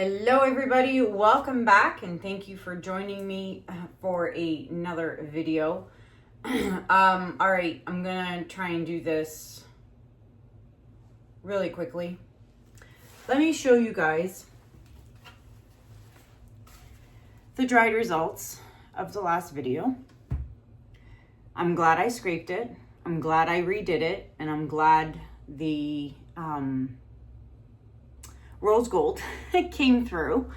Hello everybody, welcome back and thank you for joining me for another video. Alright, I'm gonna try and do this really quickly. Let me show you guys the dried results of the last video. I'm glad I scraped it, I'm glad I redid it, and I'm glad the rose gold came through.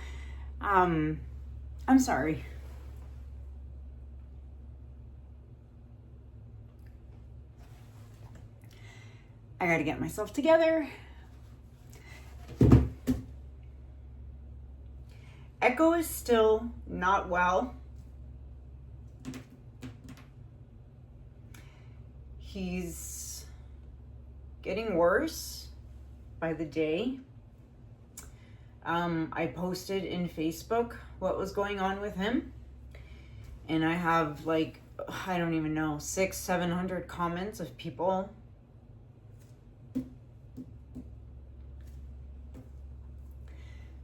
I'm sorry. I gotta get myself together. Echo is still not well. He's getting worse by the day. I posted in Facebook what was going on with him, and I have like, I don't even know, 600-700 comments of people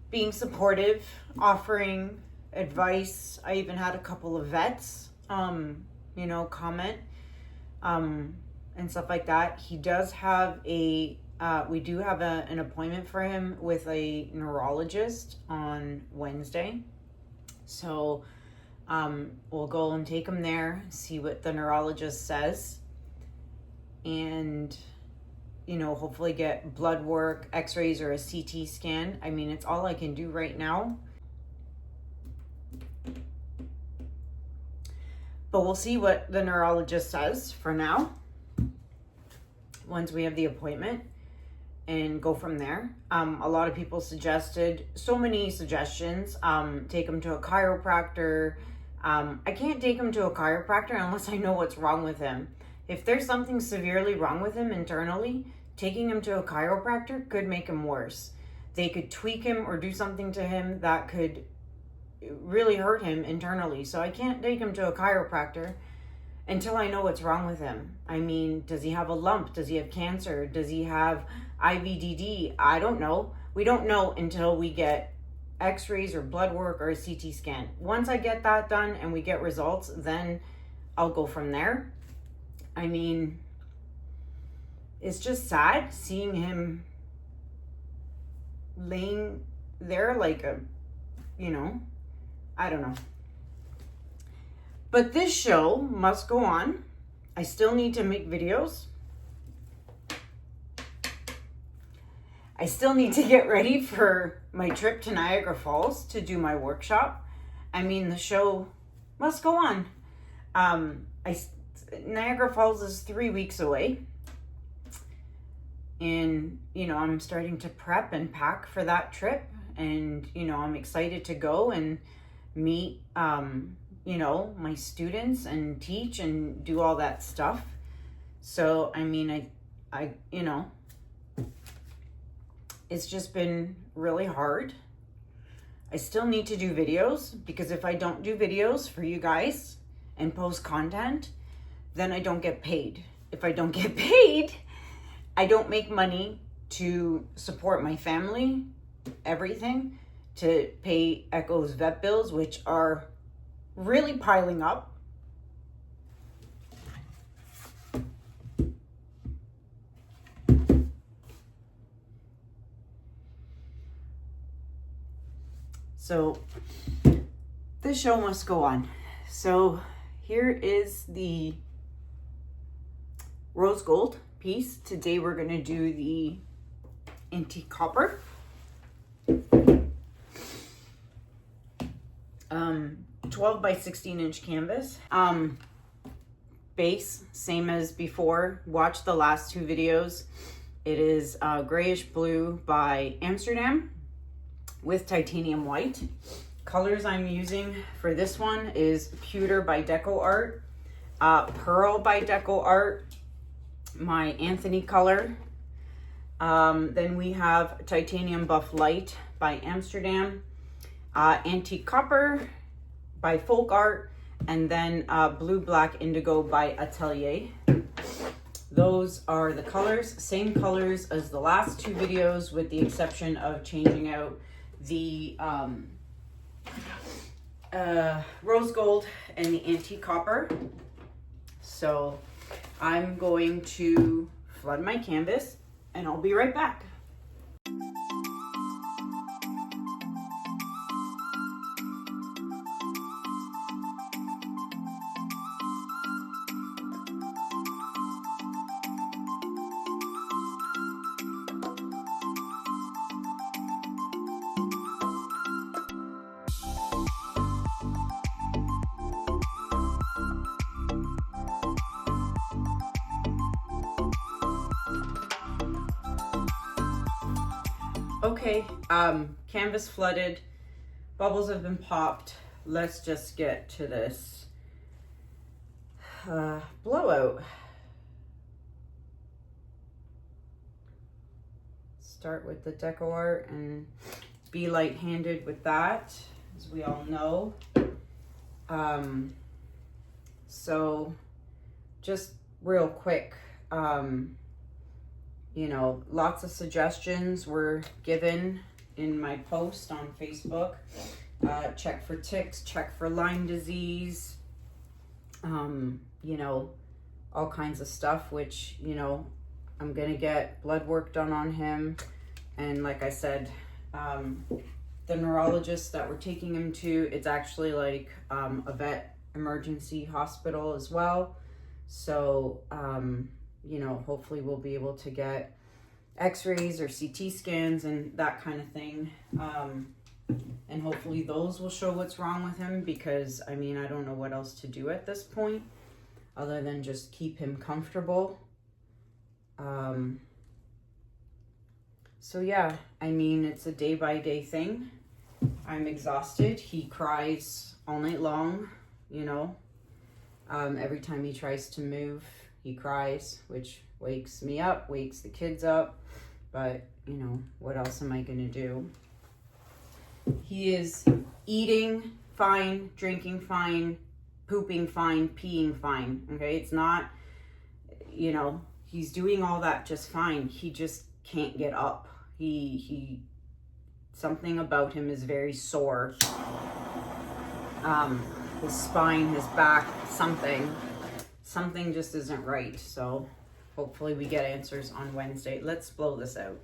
being supportive, offering advice. I even had a couple of vets, comment, and stuff like that. He does have we do have an appointment for him with a neurologist on Wednesday. So we'll go and take him there, see what the neurologist says, and, hopefully get blood work, x-rays, or a CT scan. I mean, it's all I can do right now. But we'll see what the neurologist says for now, once we have the appointment, and go from there. A lot of people suggested, so many suggestions, take him to a chiropractor. I can't take him to a chiropractor unless I know what's wrong with him. If there's something severely wrong with him internally, taking him to a chiropractor could make him worse. They could tweak him or do something to him that could really hurt him internally. So I can't take him to a chiropractor until I know what's wrong with him. I mean, does he have a lump? Does he have cancer? Does he have IVDD? I don't know. We don't know until we get x-rays or blood work or a CT scan. Once I get that done and we get results, then I'll go from there. I mean, it's just sad seeing him laying there like a, I don't know. But this show must go on. I still need to make videos. I still need to get ready for my trip to Niagara Falls to do my workshop. I mean, the show must go on. Niagara Falls is 3 weeks away. And, I'm starting to prep and pack for that trip. And, I'm excited to go and meet, my students and teach and do all that stuff. So, I mean, I it's just been really hard. I still need to do videos, because if I don't do videos for you guys and post content, then I don't get paid. If I don't get paid, I don't make money to support my family, everything, to pay Echo's vet bills, which are really piling up. So the show must go on. So here is the rose gold piece. Today we're going to do the antique copper. 12 by 16 inch canvas. Base, same as before. Watch the last two videos. It is Greyish blue by Amsterdam with titanium white. Colors I'm using for this one is Pewter by DecoArt, Pearl by DecoArt, my Anthony color. Then we have Titanium Buff Light by Amsterdam, Antique Copper by Folk Art, and then Blue Black Indigo by Atelier. Those are the colors, same colors as the last two videos, with the exception of changing out the rose gold and the antique copper. So I'm going to flood my canvas and I'll be right back. Okay, canvas flooded, bubbles have been popped. Let's just get to this blowout. Start with the DecoArt and be light-handed with that, as we all know. So just real quick, you know, lots of suggestions were given in my post on Facebook. Check for ticks, check for Lyme disease, you know, all kinds of stuff, which, you know, I'm gonna get blood work done on him. And like I said, the neurologist that we're taking him to, it's actually like a vet emergency hospital as well. So, you know, hopefully we'll be able to get x-rays or CT scans and that kind of thing. And hopefully those will show what's wrong with him, because I mean, I don't know what else to do at this point other than just keep him comfortable. So yeah, I mean, it's a day-by-day thing. I'm exhausted. He cries all night long, you know. Every time he tries to move, he cries, which wakes me up, wakes the kids up. But, you know, what else am I going to do? He is eating fine, drinking fine, pooping fine, peeing fine, okay? It's not, you know, he's doing all that just fine. He just can't get up. He something about him is very sore. His spine, his back, something just isn't right. So hopefully we get answers on Wednesday. Let's blow this out.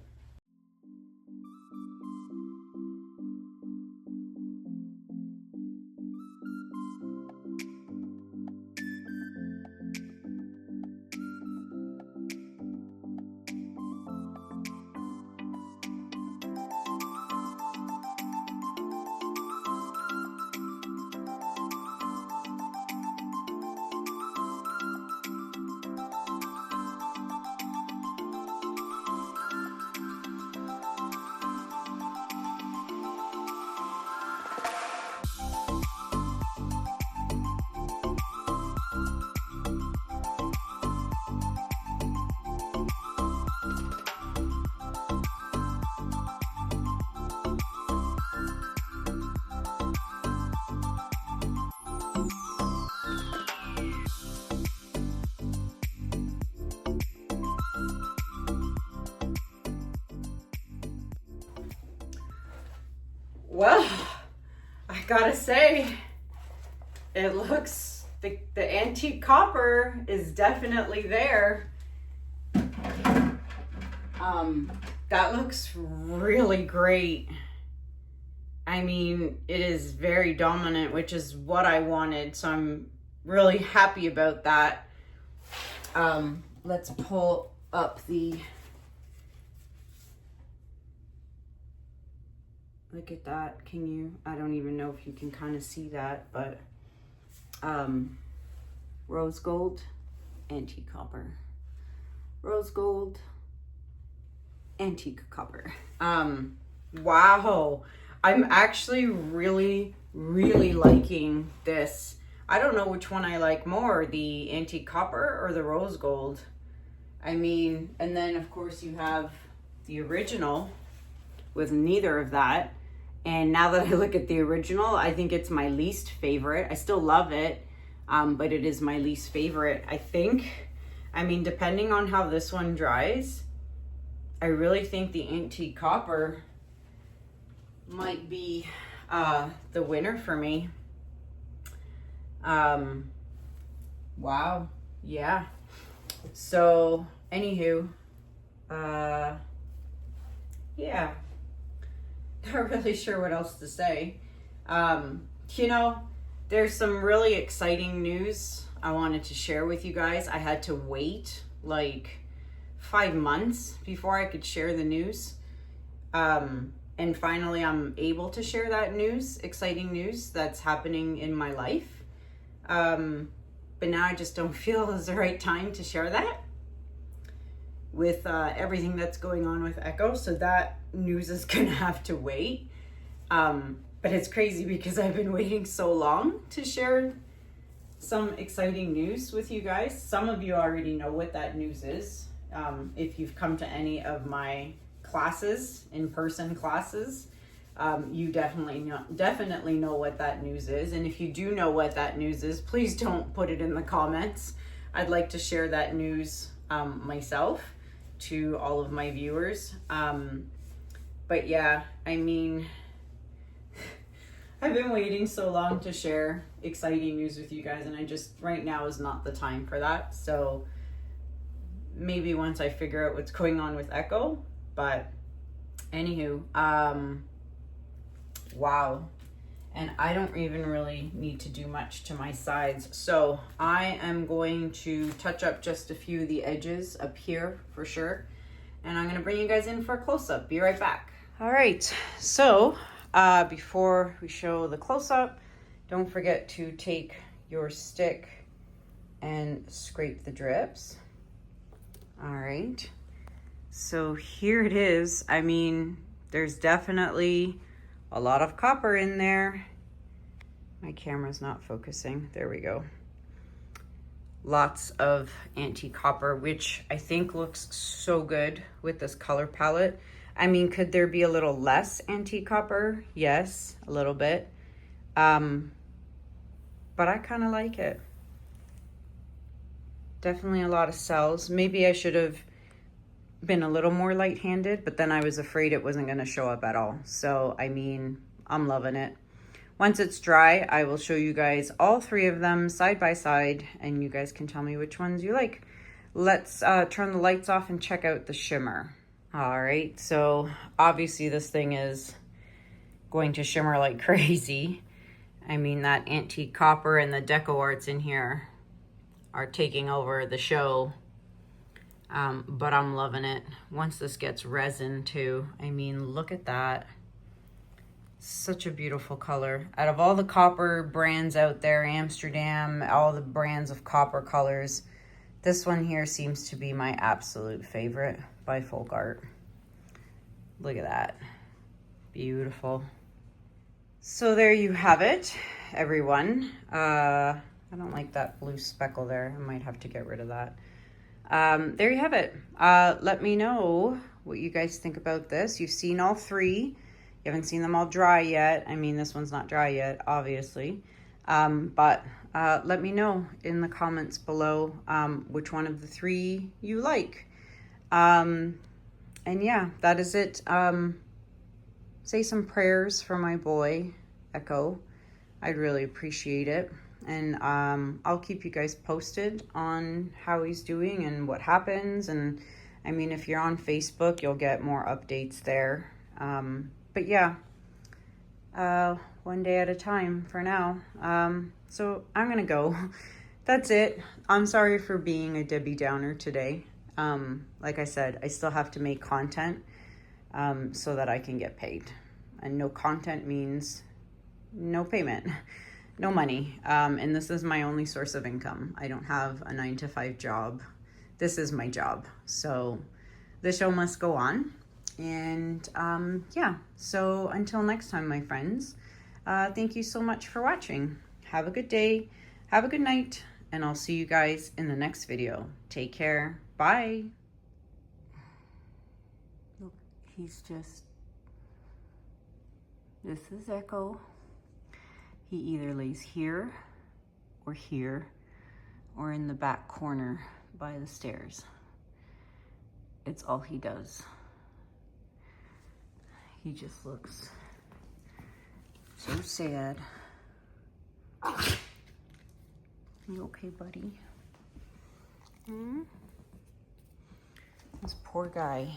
Well, I gotta say, it looks, the antique copper is definitely there. That looks really great. I mean, it is very dominant, which is what I wanted, so I'm really happy about that. Let's pull up the, look at that. Can you, I don't even know if you can kind of see that, but rose gold, antique copper. Rose gold, antique copper. Wow. I'm actually really liking this. I don't know which one I like more, the antique copper or the rose gold. I mean, and then of course you have the original with neither of that. And now that I look at the original, I think it's my least favorite. I still love it, but it is my least favorite, I think. I mean, depending on how this one dries, I really think the antique copper might be the winner for me. Wow. Yeah. So, anywho, yeah. Not really sure what else to say. You know, there's some really exciting news I wanted to share with you guys. I had to wait like 5 months before I could share the news. And finally I'm able to share that news, exciting news that's happening in my life. But now I just don't feel it's the right time to share that with everything that's going on with Echo. So that news is gonna have to wait. But it's crazy because I've been waiting so long to share some exciting news with you guys. Some of you already know what that news is. If you've come to any of my classes, in-person classes, you definitely know what that news is. And if you do know what that news is, please don't put it in the comments. I'd like to share that news myself to all of my viewers. But yeah, I mean, I've been waiting so long to share exciting news with you guys, and I just, right now is not the time for that. So maybe once I figure out what's going on with Echo. But anywho, wow. And I don't even really need to do much to my sides. So I am going to touch up just a few of the edges up here for sure. And I'm gonna bring you guys in for a close-up. Be right back. All right, so before we show the close-up, don't forget to take your stick and scrape the drips. All right, so here it is. I mean, there's definitely a lot of copper in there. My camera's not focusing. There we go. Lots of anti-copper, which I think looks so good with this color palette. I mean, could there be a little less anti-copper? Yes, a little bit. But I kind of like it. Definitely a lot of cells. Maybe I should have been a little more light-handed, but then I was afraid it wasn't going to show up at all. So, I mean, I'm loving it. Once it's dry, I will show you guys all three of them side by side, and you guys can tell me which ones you like. Let's turn the lights off and check out the shimmer. All right, so obviously this thing is going to shimmer like crazy. I mean, that antique copper and the DecoArts in here are taking over the show. But I'm loving it. Once this gets resin too, I mean, look at that. Such a beautiful color. Out of all the copper brands out there, Amsterdam, all the brands of copper colors, this one here seems to be my absolute favorite by Folk Art. Look at that. Beautiful. So there you have it, everyone. I don't like that blue speckle there. I might have to get rid of that. There you have it. Let me know what you guys think about this. You've seen all three. You haven't seen them all dry yet. I mean, this one's not dry yet, obviously. But let me know in the comments below which one of the three you like. And yeah, that is it. Say some prayers for my boy, Echo. I'd really appreciate it. And I'll keep you guys posted on how he's doing and what happens. And I mean, if you're on Facebook, you'll get more updates there. But yeah, one day at a time for now. So I'm gonna go. That's it. I'm sorry for being a Debbie Downer today. Like I said, I still have to make content so that I can get paid. And no content means no payment, no money. And this is my only source of income. I don't have a 9-to-5 job. This is my job. So the show must go on. And yeah, so until next time, my friends, thank you so much for watching. Have a good day, have a good night, and I'll see you guys in the next video. Take care. Bye. Look, he's just, this is Echo. He either lays here or in the back corner by the stairs. It's all he does. He just looks So sad. You okay, buddy? Hmm? This poor guy.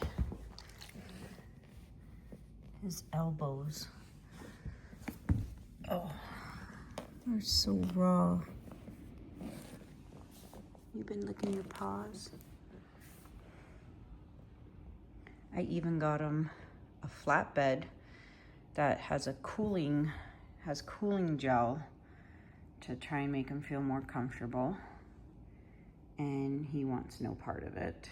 His elbows. Oh, they're so raw. You've been licking your paws. I even got him a flatbed that has cooling gel to try and make him feel more comfortable. And he wants no part of it.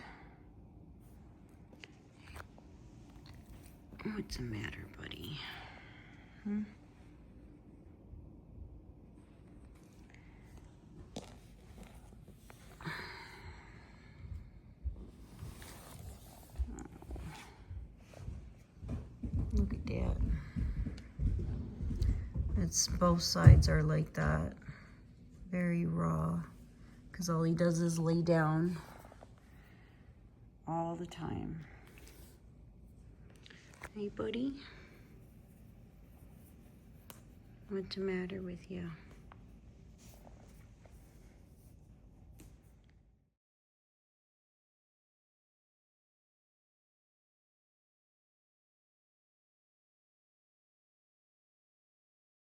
What's the matter, buddy? Hmm? Look at that. It's both sides are like that. Very raw. Because all he does is lay down all the time. Hey, buddy. What's the matter with you?